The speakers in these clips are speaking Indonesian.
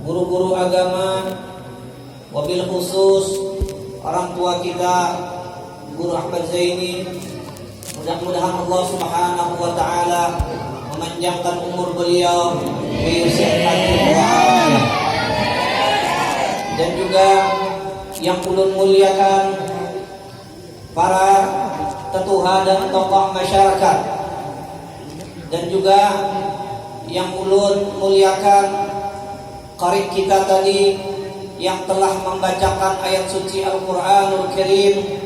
guru-guru agama, wabil khusus orang tua kita Guru Ahmad Zaini. Mudah-mudahan Allah Subhanahu wa taala memanjangkan umur beliau, dan juga yang ulun muliakan para tetuha dan tokoh masyarakat, dan juga yang ulun muliakan qari kita tadi yang telah membacakan ayat suci Al-Qur'anul Karim.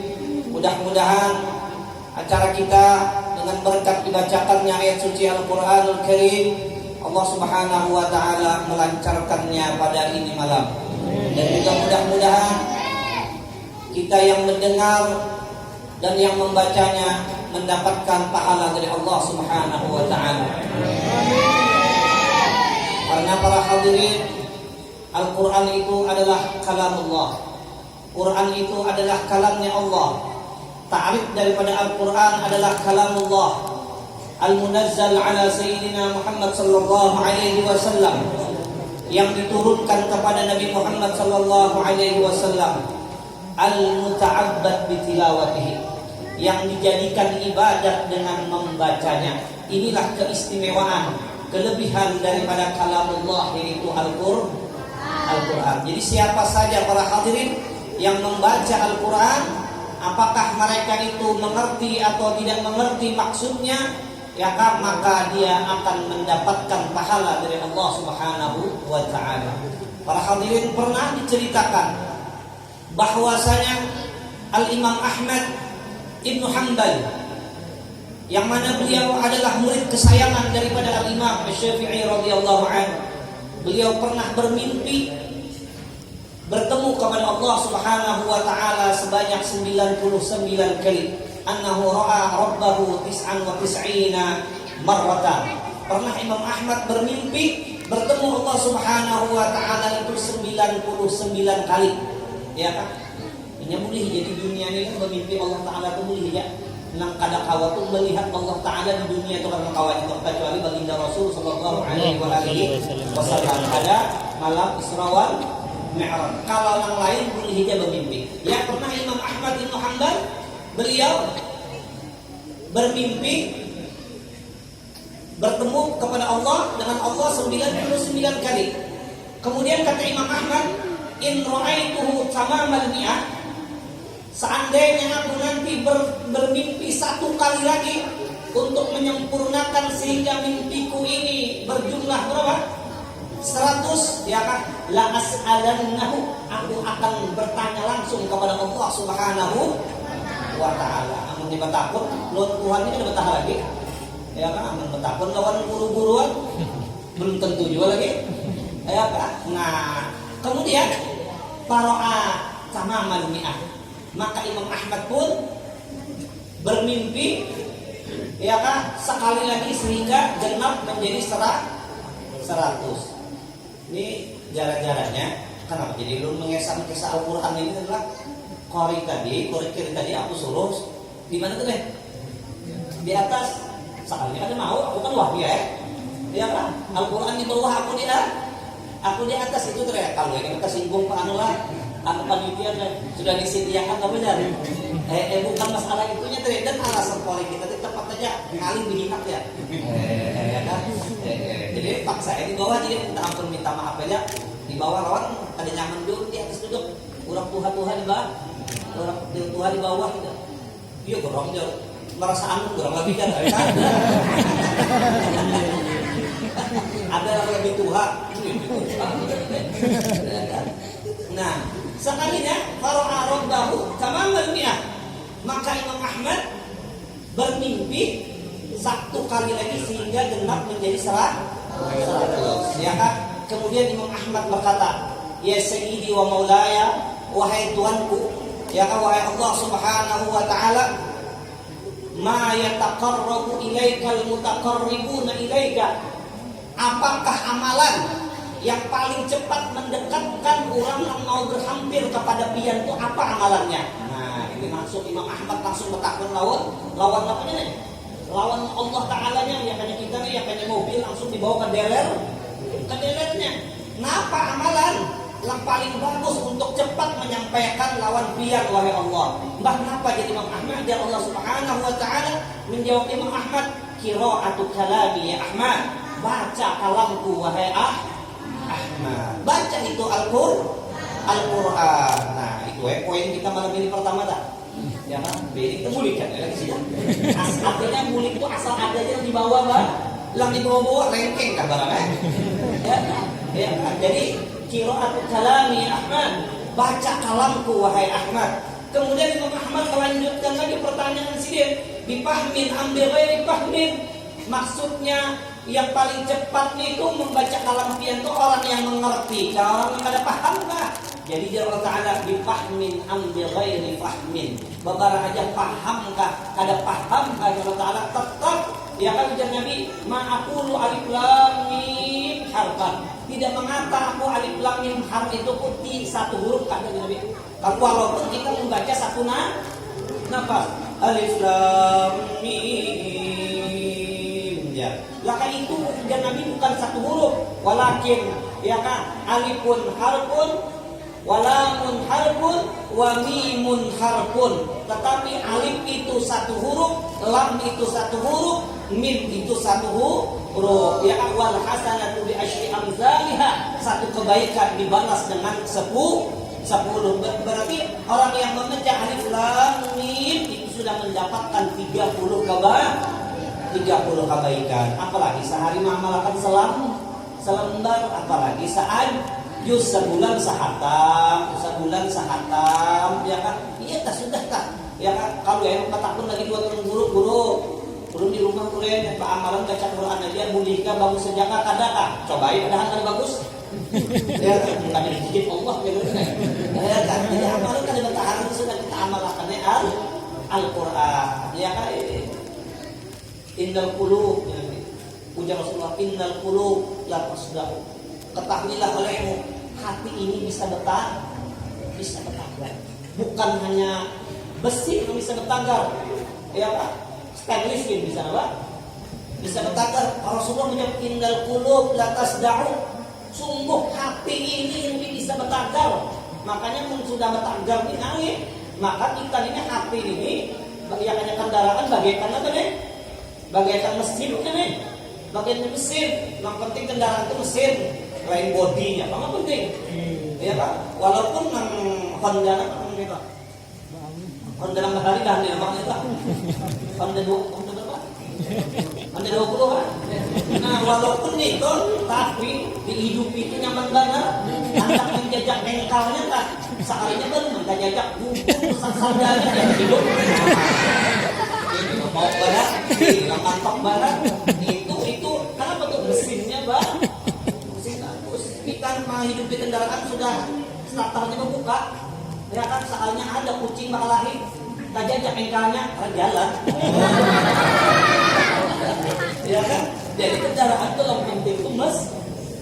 Mudah-mudahan acara kita dengan berkat dibacakannya ayat suci Al-Qur'anul Karim, Allah Subhanahu wa taala melancarkannya pada ini malam. Dan juga mudah-mudahan kita yang mendengar dan yang membacanya mendapatkan pahala dari Allah Subhanahu wa taala. Karena para hadirin, Al-Quran itu adalah kalamullah. Quran itu adalah kalamnya Allah. Ta'rif daripada Al-Quran adalah kalamullah Al-Munazzal ala Sayyidina Muhammad sallallahu alaihi wasallam, yang diturunkan kepada Nabi Muhammad sallallahu alaihi wasallam, Al-Muta'abbad bitilawatihi, yang dijadikan ibadat dengan membacanya. Inilah keistimewaan, kelebihan daripada kalamullah, yaitu Al-Quran. Jadi siapa saja para hadirin yang membaca Al-Quran, apakah mereka itu mengerti atau tidak mengerti maksudnya, maka dia akan mendapatkan pahala dari Allah Subhanahu wa taala. Para hadirin, pernah diceritakan bahwasanya Al-Imam Ahmad Ibnu Hanbal, yang mana beliau adalah murid kesayangan daripada Al-Imam Syafi'i radhiyallahu anhu, beliau pernah bermimpi bertemu kepada Allah Subhanahu wa taala sebanyak 99 kali. Annahu ra'a rabbahu 99 marratan. Pernah Imam Ahmad bermimpi bertemu Allah Subhanahu wa taala itu 99 kali. Ya kan? Ini boleh jadi dunia ini kan bermimpi Allah taala itu boleh ya. Nang kada kawa tu melihat Allah taala di dunia itu karena kawan itu, kecuali baginda Rasul sallallahu alaihi wasallam pada malam Isra wal Mi'raj. Kalau yang lain boleh dia bermimpi. Ya, pernah Imam Ahmad Ibnu Hanbal, beliau bermimpi bertemu kepada Allah dengan Allah 99 kali. Kemudian kata Imam Ahmad, in ra'aituhu tamamal mi'ah, seandainya aku nanti bermimpi satu kali lagi untuk menyempurnakan sehingga mimpiku ini berjumlah berapa? 100, ya kan? La as'alannahu, aku akan bertanya langsung kepada Allah Subhanahu wa taala. Amun di batakun, lawan Tuhan ini ada betah lagi. Ya kan? Amun batakun lawan guru-guruan belum tentu juga lagi. Ya kan? Nah, kemudian para'a tamamal mi'ah, maka Imam Ahmad pun bermimpi, ya kan, sekali lagi sehingga genap menjadi 100. Ini jalan-jalannya. Kenapa jadi lu mengesam kisah Al-Quran ini adalah qari kiri tadi aku suruh di mana tuh deh? Di atas. Sekali ada mau, aku kan wahyu ya. Ya kan? Al-Quran di bawah, aku di atas itu tuh ya. Kalau yang kita singgung Pak Anu lah, anu panitia sudah disediakan tapi dari bukan masalah itunya tuh, dan alasan qari kita itu tepat aja kali dihinap ya. Ya kan? Jadi paksa di bawah, jadi minta maaf aja di bawah, lawan ada nyaman dulu, di atas duduk, kurang tuha di bawah, kurang tuha di bawah gitu. Iya gorong dia merasa anu kurang lebih kan? Ada yang lebih tuha. Nah, sekalinya fara'a rabbahu tamamal mi'ah, maka Imam Ahmad bermimpi satu kali lagi sehingga genap menjadi 100. Ya kan? Kemudian Imam Ahmad berkata, ya sayyidi wa maulaya, wahai tuanku, ya kan, wahai Allah Subhanahu wa taala, ma yataqarrabu ilaikal mutaqarribuna ilaika, apakah amalan yang paling cepat mendekatkan orang yang mau berhampir kepada pian itu, apa amalannya? Nah, ini maksud Imam Ahmad langsung bertakun lawan apa nih? Lawan Allah Ta'ala nya, ya kayaknya kita nih, ya kayaknya mobil langsung dibawa ke delernya. Napa amalan yang paling bagus untuk cepat menyampaikan lawan biar wahai Allah? Mbah napa jadi Imam Ahmad dan Allah Subhanahu wa taala menjawab Imam Ahmad, qira'atu kalami ya Ahmad, baca kalamku wahai Ahmad. Baca itu Al-Qur'an. Nah, itu poin kita malam ini pertama dah. Ya kan? Beri kita mulik kan ya sih. Artinya mulik itu asal ada aja di bawah, Bang. Lang di bawah lengkeng kan barangnya. Ya, jadi qira'atu kalami Ahmad, baca kalamku wahai Ahmad. Kemudian Imam Ahmad melanjutkan lagi pertanyaan sidin, bifahmin ambil ghairi fahmin. Maksudnya yang paling cepat itu membaca kalam pian itu orang yang mengerti, orang yang ada paham lah. Jadi dia Allah Ta'ala bifahmin ambil ghairi fahmin. Babarang aja paham kah? Ada paham kah Allah Ta'ala tetap ya kan ujar Nabi, ma'akulu alif lam mim harfan. Tidak mengata aku alif lam mim harf itu putih satu huruf kata Nabi. Kalau walaupun kita membaca satu nafas alif lam mim ya. Maka itu ujar Nabi bukan satu huruf, walakin ya kan alifun harfun, walamun harfun, wa mimun harfun. Tetapi alif itu satu huruf, lam itu satu huruf, mim itu satu huruf. Ya wal hasanatu bi asyri amsalha. Satu kebaikan dibalas dengan 10. Berarti orang yang membaca alif lam mim itu sudah mendapatkan 30 kebaikan. Apalagi sehari mengamalkan selembar, apalagi saat juz sebulan sahatam, ya kan? Iya tak sudah tak, ya kan? Kalau yang ketakun lagi 2 tahun guru di rumah kuliah dan amalan baca Quran aja, bolehkah bangun sejaga kadang cobain padahal kan bagus. Ya kan? Kami dikit Allah gitu. Ya kan? Jadi amalan kan bertahan sudah kita amalkan Al-Quran, ya kan? Innal qulub, ujar Rasulullah, innal qulub la tasda'u. Ketahuilah olehmu, hati ini bisa bertahan, bukan hanya besi yang bisa bertanggar, ya Pak, stainless steel bisa apa? Bisa bertanggar. Rasulullah menjawab innal qulub la tasda'u. Sungguh hati ini bisa bertanggar. Makanya sudah bertanggar di langit, maka kita ini hati ini yang hanya kendaraan bagaikan apa nih? Bagaikan mesin kan nih? Bagian mesin, yang penting kendaraan itu mesin, lain bodinya, apa penting? Ya Pak, walaupun Honda apa? Honda yang bahari dah nih, apa itu? Honda berapa? Honda 20 kan? Nah, walaupun itu, tapi di hidup itu nyaman banget. Anak menjajak bengkalnya tak, sekalinya baru minta jajak bubur sandalnya yang hidup. Mau barang, mantap barang. Itu kenapa tuh mesinnya Bang? Mesin bagus. Kita mau hidup di kendaraan sudah starternya kebuka. Ya kan soalnya ada kucing bakal lahir. Kita jajak bengkalnya jalan. Ya kan? Jadi kendaraan itu yang penting itu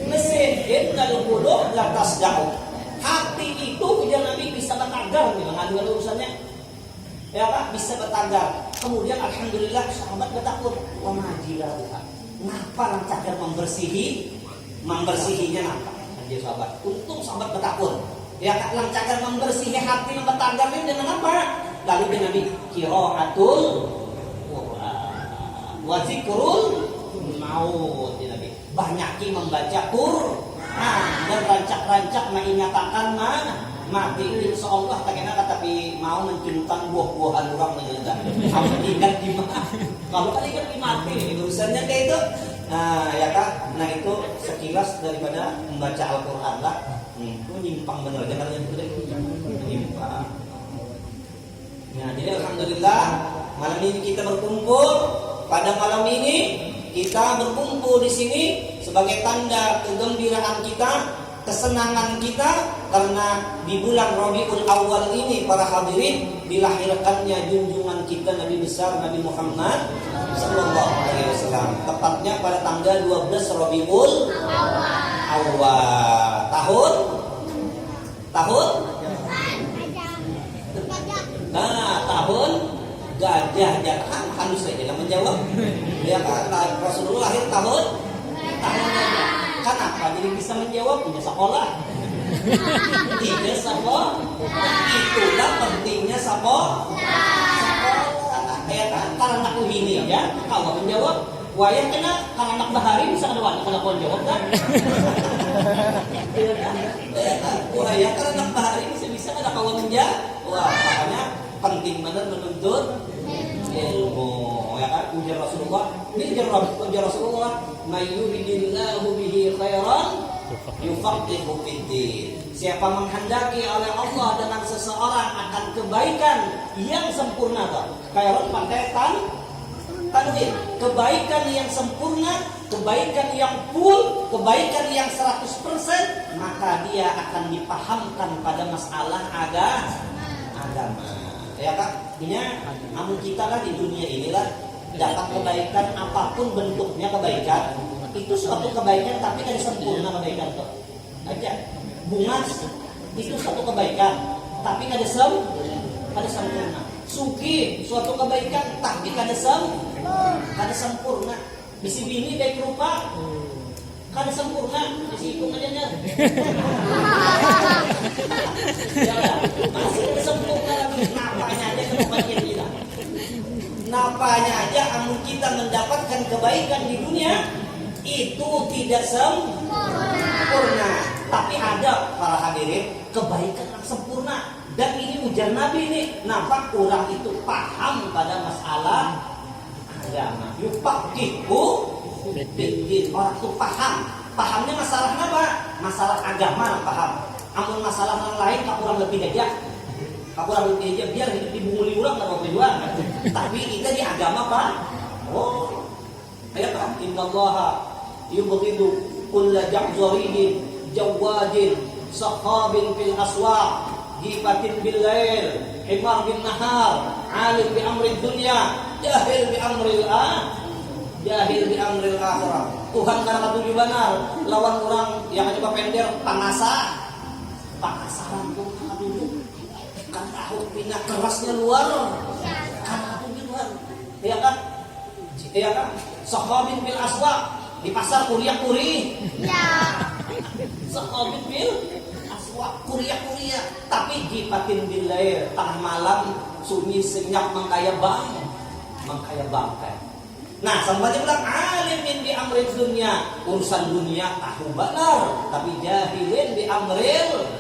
mesin. Innal qulub la tasda'u. Hati itu ujar Nabi bisa bertanggar dengan urusannya. Ya Pak, bisa bertanggar. Kemudian alhamdulillah sahabat bertakut, wa majilaha. Ngapa lancakan membersihinya napa? Jadi sahabat, untung sahabat bertakut. Ya Kak, lancakan membersihi hati yang bertanggar ini dengan apa? Lalu dia Nabi qira'atul wa zikrul maut. Dia Nabi banyaki membaca Quran dan rancak-rancak mengingatakan mati. Insya Allah tak kena tapi mau menciumkan buah-buahan orang menjelajah. Kamu ingat di mana? Kalau kan ingat di mati ini urusannya kayak itu. Nah ya Kak, nah itu sekilas daripada membaca Al-Quran lah. Itu nyimpang bener, jangan yang itu nyimpang. Nah jadi alhamdulillah malam ini kita berkumpul. Pada malam ini kita berkumpul di sini sebagai tanda kegembiraan kita, kesenangan kita, karena di bulan Rabiul Awal ini para hadirin dilahirkannya junjungan kita Nabi besar Nabi Muhammad sallallahu alaihi wasallam. Tepatnya pada tanggal 12 Rabiul Awal. Tahun tahun gajah. Jangan halus saja menjawab. Ya kan Rasulullah lahir tahun gajah. Kenapa jadi bisa menjawab? Punya sekolah. Tidak sekolah. Itulah pentingnya sekolah. Ya kan? Karena aku ini ya, kalau menjawab, wayang kena karena anak bahari bisa ada wanita kalau jawab kan? Wayang karena anak bahari bisa ada kalau menjawab. Wah, makanya penting benar menuntut ilmu. Ya kan? Ujar Rasulullah, ini ujar Rasulullah, "May yuridillahu bihi khairan yufaqihu fiddin." Siapa menghendaki oleh Allah dengan seseorang akan kebaikan yang sempurna, khairan pakai tanwin, kebaikan yang sempurna, kebaikan yang full, kebaikan yang 100%, maka dia akan dipahamkan pada masalah agama. Ya kan? Artinya namun kita kan di dunia inilah dapat kebaikan apapun bentuknya kebaikan. Itu suatu kebaikan tapi kan sempurna kebaikan tuh. Aja. Bunga itu suatu kebaikan tapi kan ada sempurna. Suki suatu kebaikan tapi kan ada sempurna. Bisi bini baik rupa kan sempurna, bisi ikut aja nya. Ya, masih ada sempurna lagi. Napanya aja kebahagiaan kita. Napanya aja amun kita mendapatkan kebaikan di dunia itu tidak sempurna. Tapi ada para hadirin kebaikan yang sempurna. Dan ini ujar Nabi nih, nampak orang itu paham pada masalah agama. Yufaqihu fiddin, orang itu paham. Pahamnya masalah apa? Masalah agama lah paham. Amun masalah yang lain tak kurang lebih aja. Tak kurang lebih aja biar hidup di bumi urang kan berjuang. Tapi kita di agama Pak. Oh. Ayat kan innallaha yubghidu kulla jahzarin jawadin sahabin fil aswaq gifatin bil lail himar bin nahar alim bi amri dunya jahil bi amril akhirah. Tuhan karena tujuh benar lawan orang yang coba pender panasaran tuh dulu kan tahu pina kerasnya luar kan tujuh luar ya kan sahabin bil aswaq di pasar kuriak-kuri ya sahabin bil aswaq kuriak-kuria tapi gifatin bil lail tengah malam sunyi senyap mengkaya bangkai. Nah, sampai bilang alimin di amril dunia, urusan dunia tahu benar, tapi jahilin di amril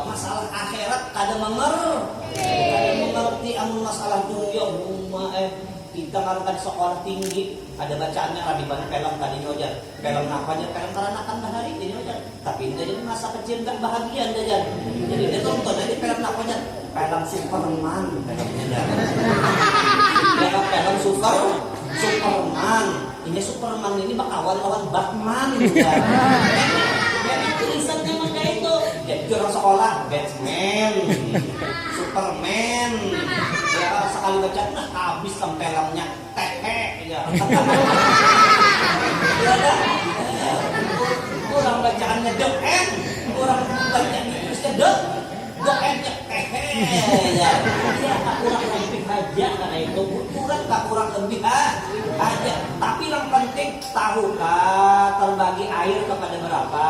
masalah akhirat kada mengerti amun masalah dunia kita kalau kan sekolah tinggi ada bacaannya di mana film tadi nyojar film apanya film karanakan bahari ini nyojar tapi ini jadi masa kecil nggak bahagia jadi dia tonton aja film apanya film Superman filmnya ya film Superman ini bakal lawan Batman ya. Jadi tulisannya memang kayak itu. Jadi orang sekolah Batman, Superman. Ya sekali baca habis sampai filmnya tehe ya. Orang bacaannya The End, orang baca tulisnya The End tehe ya. Ya kurang lebih aja karena itu kurang lebih aja. Tapi yang penting tahukah terbagi air kepada berapa?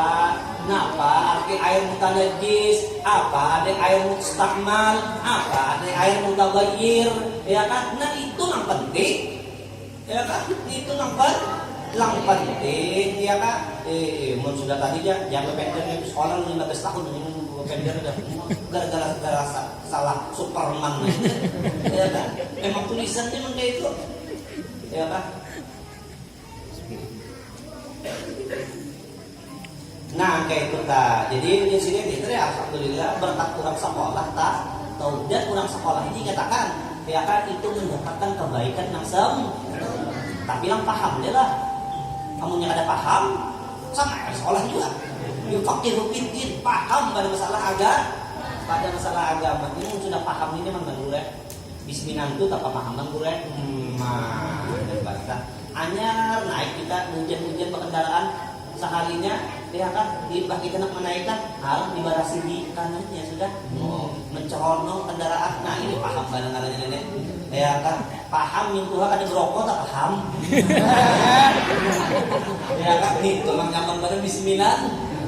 Apa arti air mutanajis? Apa ada air mustakmal? Apa ada air mutaghayyir? Ya kan? Nah itu yang penting. Ya kan? Itu yang penting. Ya kan? Mun sudah tadi jangan pendek sekolah 15 tahun ini pendek udah gara-gara salah Superman. Ya kan? Memang tulisannya memang kayak itu. Ya kan? Nah kayak itu ta. Jadi di sini itu ya alhamdulillah berkat kurang sekolah ta. Tahu dan kurang sekolah ini katakan ya kan itu mendapatkan kebaikan yang tapi yang paham dia lah. Kamu yang ada paham sama sekolah juga. Yufaqihu fiddin paham pada masalah agama. Ini sudah paham ini memang gure. Bisminan itu tanpa pahaman gure. Anyar naik kita hujan-hujan berkendaraan seharinya ya kan kita nak menaikkan harus dibarasi di kanannya sudah mencolong kendaraan. Nah ini paham barang-barangnya nenek ya kan paham yang Tuhan ada berokok tak paham. Ya kan itu nyaman pada bismillah.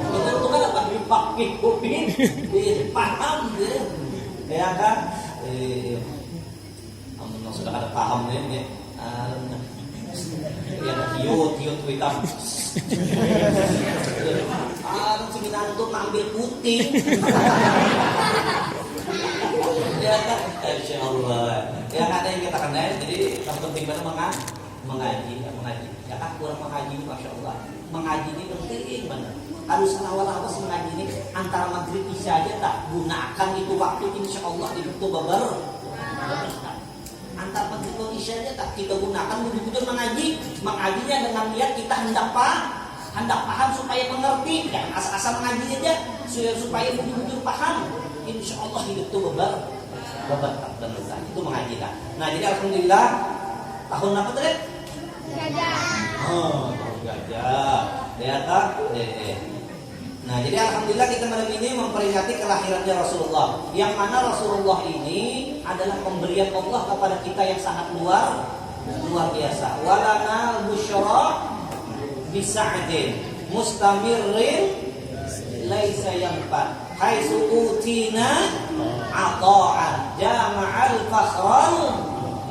Itu kan apa dipakai kuping, paham dia. Ya kan? Amun sudah ada paham ya. Ya tiut hitam. Seminar itu ambil putih. Ya kan, insya Allah. Ya ada yang kita kenal. Jadi yang penting benar mengaji. Ya kan kurang mengaji, masya Allah. Mengaji ini penting benar. Harus awal-awal mengaji ini antara maghrib isya aja tak gunakan itu waktu, insya Allah itu beber. Antara maghrib dan isya aja tak kita gunakan betul-betul mengajinya dengan niat kita hendak paham supaya mengerti, jangan asal-asal mengaji aja supaya betul-betul paham. Insya Allah hidup itu beber dan besar itu mengaji lah. Nah jadi alhamdulillah tahun apa tadi? Gajah. Tahun gajah. Lihat tak? Nah jadi alhamdulillah kita malam ini memperingati kelahirannya Rasulullah. Yang mana Rasulullah ini adalah pemberian Allah kepada kita yang sangat luar biasa. Walana busyara bisa'din mustamirrin laisa yanfad haitsu utina ata'an jama'al fakhran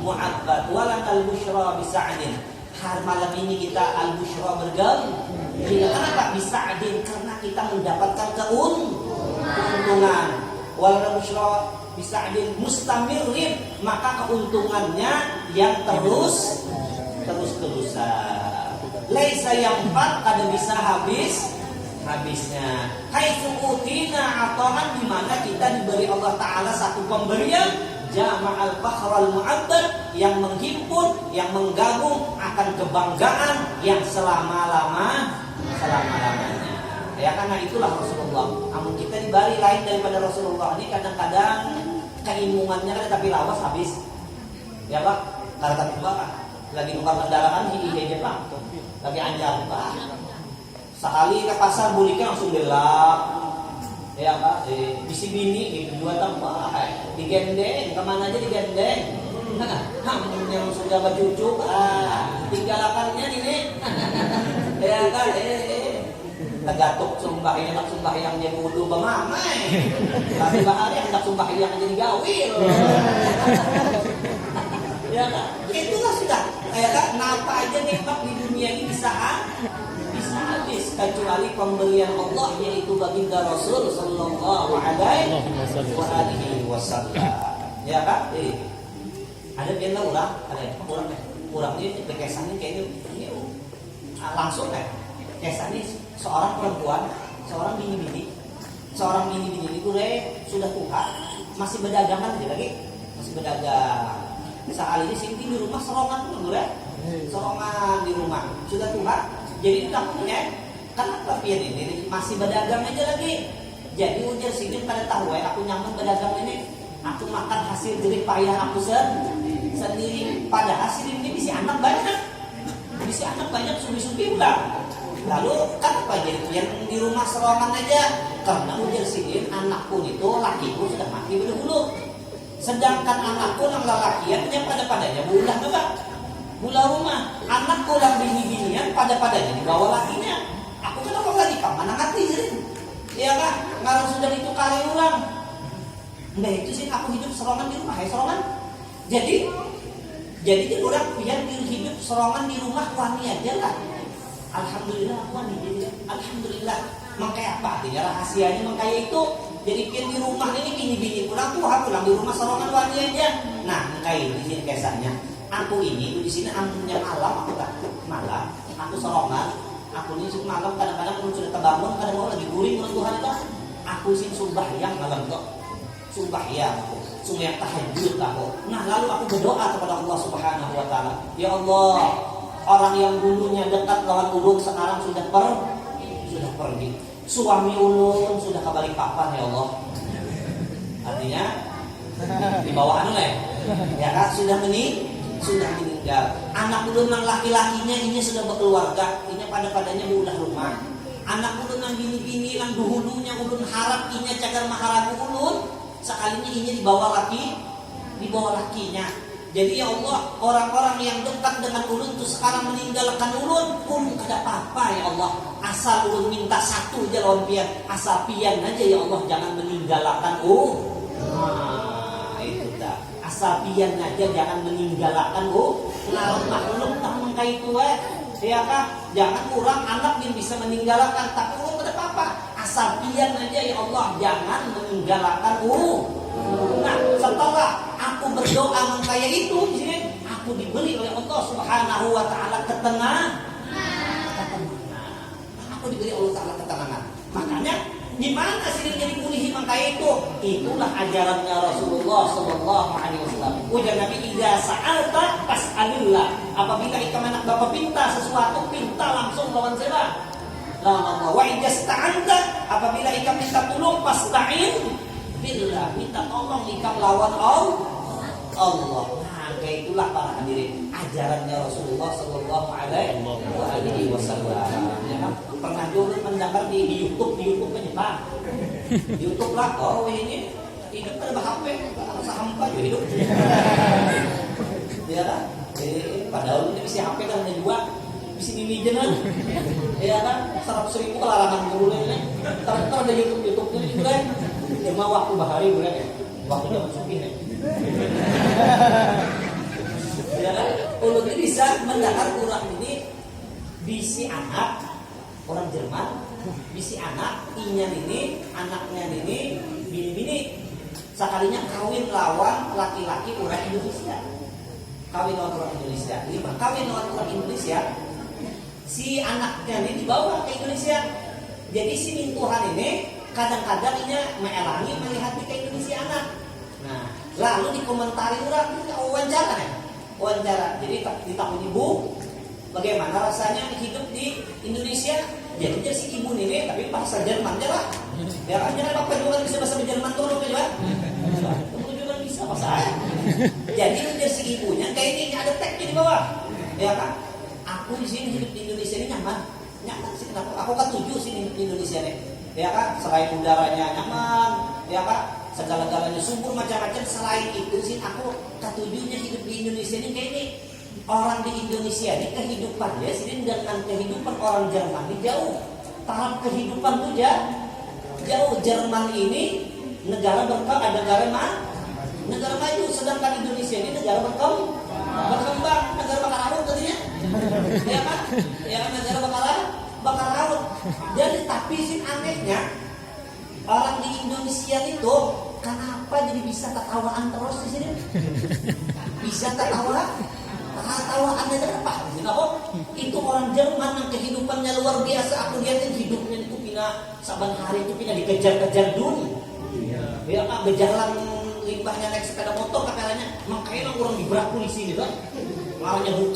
mu'abbad walana busyara bisa'din. Hari malam ini kita al-busyra bergabung. Kenapa bisa'din? Karena kita mendapatkan keuntungan. Walana busyra bisa'din mustamirrin, maka keuntungannya yang terus-terusan. Laisa yang empat kada bisa habisnya. Haitsu utina ataan, di mana kita diberi Allah Taala satu pemberian jama'al fakhral mu'abbad, yang menghimpun, yang menggabung akan kebanggaan yang selama-lamanya. Ya karena itulah Rasulullah. Namun kita diberi lain daripada Rasulullah ini kadang-kadang keimungannya kan tapi lawas habis. Ya Pak, kalau tapi Pak lagi nukar kendaraan hihi Pak. Lagi anjar Pak. Sekali ke pasar buliknya langsung gelap. Ya Pak, bisi bini gitu dua tambah. Digendeng, kemana aja digendeng. Yang sudah bercucuk, tinggalkannya ini. Ya kan, Tagatuk sembahyang dia wudu bamamai. Tapi bahari hendak sembahyang jadi gawil. Ya kan, itulah sudah. Ya kan, napa aja nikmat di dunia ini bisa habis kecuali pemberian Allah, yaitu baginda Rasul sallallahu alaihi wasallam. Ya kan? Ada biarlah orang ini kesannya kayaknya ini langsung kesannya seorang perempuan, seorang bini itu sudah tua, masih berdagang kan lagi, masih berdagang. Saat ini Sinti di rumah serongan dulu serongan di rumah sudah tua. Jadi tidak punya, kenapa pian ini masih berdagang aja lagi. Jadi ujar sini pada tahu aku nyaman berdagang ini, aku makan hasil jerih payah aku sendiri. Pada hasil ini bisa anak banyak, subi-subi ulang. Lalu kenapa jadi yang di rumah serongan aja? Karena ujar sini anakku itu lakiku sudah mati dulu. Sedangkan anakku yang lelakiannya pada-padanya mula rumah, anakku yang bini-binian pada-padanya dibawa lakinya. Aku kenapa lagi mana hati jadi? Ya kan, kalau sudah itu kali orang. Nah itu sih aku hidup serongan di rumah, serongan. Jadi orang yang hidup serongan di rumah wani aja lah. Alhamdulillah wani jadi. Alhamdulillah. Makanya apa? Artinya rahasianya makanya itu. Jadi di rumah ini bini-bini pulang di rumah serongan wani aja. Nah, makanya di sini kesannya. Aku ini di sini ampunya malam, malam. Aku serongan. Aku ini malam kadang-kadang pun sudah terbangun, kadang mau lagi guring dengan Tuhan itu. Aku sih sembahyang malam kok. Sembahyang tahajud aku. Nah, lalu aku berdoa kepada Allah Subhanahu wa taala. Ya Allah, orang yang dulunya dekat lawan ulun sekarang sudah pergi. Suami ulun sudah kembali papan ya Allah. Artinya di bawah ya kan sudah meninggal. Anak ulun yang laki-lakinya ini sudah berkeluarga, ini pada-padanya udah rumah. Anak ulun yang bini-bini yang dahulunya ulun harap inya cagar maharagu ulun, sekalinya ini di bawah lakinya. Jadi ya Allah, orang-orang yang dekat dengan ulun tuh sekarang meninggalkan ulun pun kada apa-apa ya Allah. Asal ulun minta satu aja lawan pian, asal pian aja ya Allah, jangan meninggalkan itu dah. Asal pian aja jangan meninggalkan lawan makhluk tak mengkai itu ya kah? Jangan kurang anak yang bisa meninggalkan, tapi ulun kada apa-apa. Asal pian aja ya Allah, jangan meninggalkan Nah, setelah aku berdoa mengkaya itu, aku diberi oleh Allah Subhanahu wa taala ketenangan. Aku diberi Allah taala ketenangan. Makanya di mana sih jadi pulih mengkaya itu? Itulah ajarannya Rasulullah sallallahu alaihi wasallam. Ujar Nabi, "Idza sa'alta fas'alillah." Apabila ikam anak bapak pinta sesuatu, pinta langsung lawan saya. Wa idza sta'anta, apabila ikam minta tolong, fasta'in billah, minta tolong ikam lawan Allah. Nah, kayak itulah para hadirin ajarannya Rasulullah sallallahu alaihi wasallam. Ya kan? Pernah dulu mendengar di YouTube aja, Pak. YouTube lah, ini hidup kan HP, sampah juga hidup. Ya kan? Padahal ini bisa HP kan juga bisa dimijenan. Ya kan? 100.000 kelarangan dulu ini. Tapi ada YouTube juga. Cuma waktu bahari boleh waktu jam subuh ya kan? Ulun ini bisa mendengar orang ini bisi anak orang Jerman, bisi anak inyan ini, anaknya ini bini-bini sekalinya kawin lawan laki-laki orang Indonesia. Kawin lawan orang Indonesia. Jadi kawin lawan orang Indonesia, si anaknya ini dibawa ke Indonesia. Jadi si mintuhan ini kadang-kadang ini meerangi melihat di Indonesia anak. Nah, lalu dikomentari orang wawancara. Jadi ditakut ibu, bagaimana rasanya hidup di Indonesia? Jadi dia si ibu ini tapi bahasa Jerman aja lah. Ya kan jangan bapak juga bisa bahasa Jerman tuh loh kan? Kamu juga bisa bahasa. Jadi dia si ibunya kayak ini ada tagnya di bawah. Ya kan? Aku di sini hidup di Indonesia ini nyaman sih, kenapa? Aku kan tujuh sini hidup di Indonesia nih. Ya kan, selain udaranya nyaman, ya kan, segala-galanya subur macam-macam. Selain itu sih aku ketujuhnya hidup di Indonesia ini kayak ini. Orang di Indonesia ini kehidupannya sih dengan kehidupan orang Jerman ini jauh. Tahap kehidupan tuh jauh. Jerman ini negara negara maju, sedangkan Indonesia ini negara berkembang, negara bakal laut tadinya. Ya kan? Ya kan, negara bakal laut. Jadi tapi sih anehnya orang di Indonesia itu kenapa jadi bisa ketawaan terus di sini? Bisa ketawaan aja kenapa? Kenapa? Itu orang Jerman yang kehidupannya luar biasa. Aku lihatin hidupnya itu saban hari itu dikejar-kejar dunia. Ya kan, berjalan limbahnya naik sepeda motor katanya. Makanya orang diberaku di sini kan. Marahnya buka